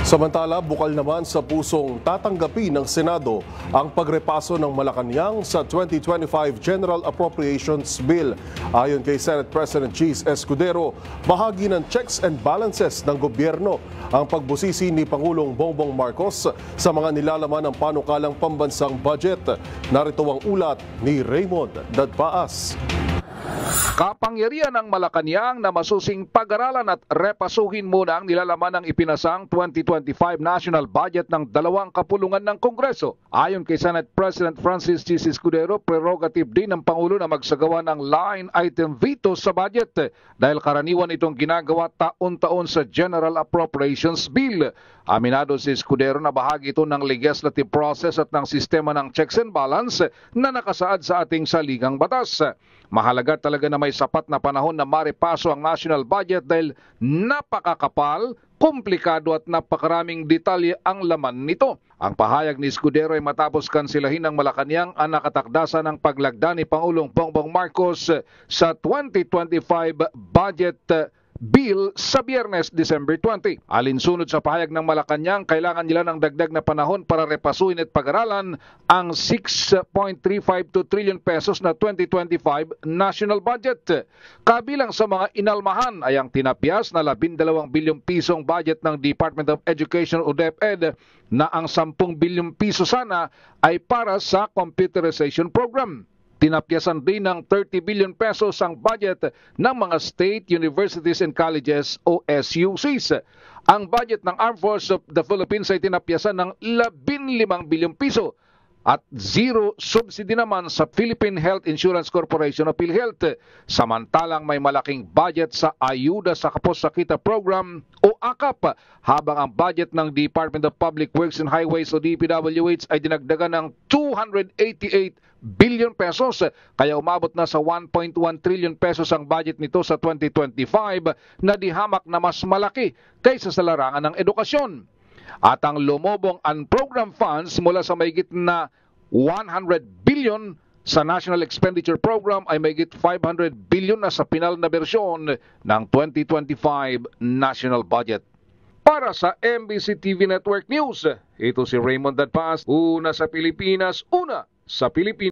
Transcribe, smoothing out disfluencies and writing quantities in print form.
Samantala, bukal naman sa pusong tatanggapin ng Senado ang pagrepaso ng Malacanang sa 2025 General Appropriations Bill. Ayon kay Senate President Cheese Escudero, bahagi ng checks and balances ng gobyerno ang pagbusisi ni Pangulong Bongbong Marcos sa mga nilalaman ng panukalang pambansang budget. Narito ang ulat ni Raymond Dadpaas. Kapangyarihan ng Malacanang na masusing pag-aralan at repasuhin muna ang nilalaman ng ipinasang 2025 national budget ng dalawang kapulungan ng Kongreso. Ayon kay Senate President Francis Cheese Escudero, prerogative din ng Pangulo na magsagawa ng line item veto sa budget dahil karaniwan itong ginagawa taon-taon sa General Appropriations Bill. Aminado si Escudero na bahagi ito ng legislative process at ng sistema ng checks and balance na nakasaad sa ating saligang batas. Mahalaga talaga na may sapat na panahon na maripaso ang national budget dahil napakakapal, komplikado at napakaraming detalye ang laman nito. Ang pahayag ni Escudero ay matapos kansilahin ng Malacanang ang nakatakdasa ng paglagda ni Pangulong Bongbong Marcos sa 2025 budget bill sa Biyernes, December 20. Alinsunod sa pahayag ng Malacanang, kailangan nila ng dagdag na panahon para repasuin at pag-aralan ang 6.352 trillion pesos na 2025 national budget. Kabilang sa mga inalmahan ay ang tinapyas na 12 bilyong pisong budget ng Department of Education o DepEd na ang 10 bilyong piso sana ay para sa computerization program. Tinapyasan din ng 30 billion pesos ang budget ng mga state universities and colleges o SUCs. Ang budget ng Armed Forces of the Philippines ay tinapyasan ng 15 bilyong piso at zero subsidy naman sa Philippine Health Insurance Corporation o PhilHealth. Samantalang may malaking budget sa Ayuda sa Kapos-Sakita Program o AKAP, habang ang budget ng Department of Public Works and Highways o DPWH ay dinagdagan ng 288 billion pesos, kaya umabot na sa 1.1 trillion pesos ang budget nito sa 2025 na dihamak na mas malaki kaysa sa larangan ng edukasyon. At ang lumobong unprogrammed funds mula sa mahigit na 100 billion sa National Expenditure Program ay mahigit 500 billion na sa pinal na bersyon ng 2025 national budget. Para sa MBC TV Network News, ito si Raymond Dadpaas, una sa Pilipinas, una sa Pilipinas.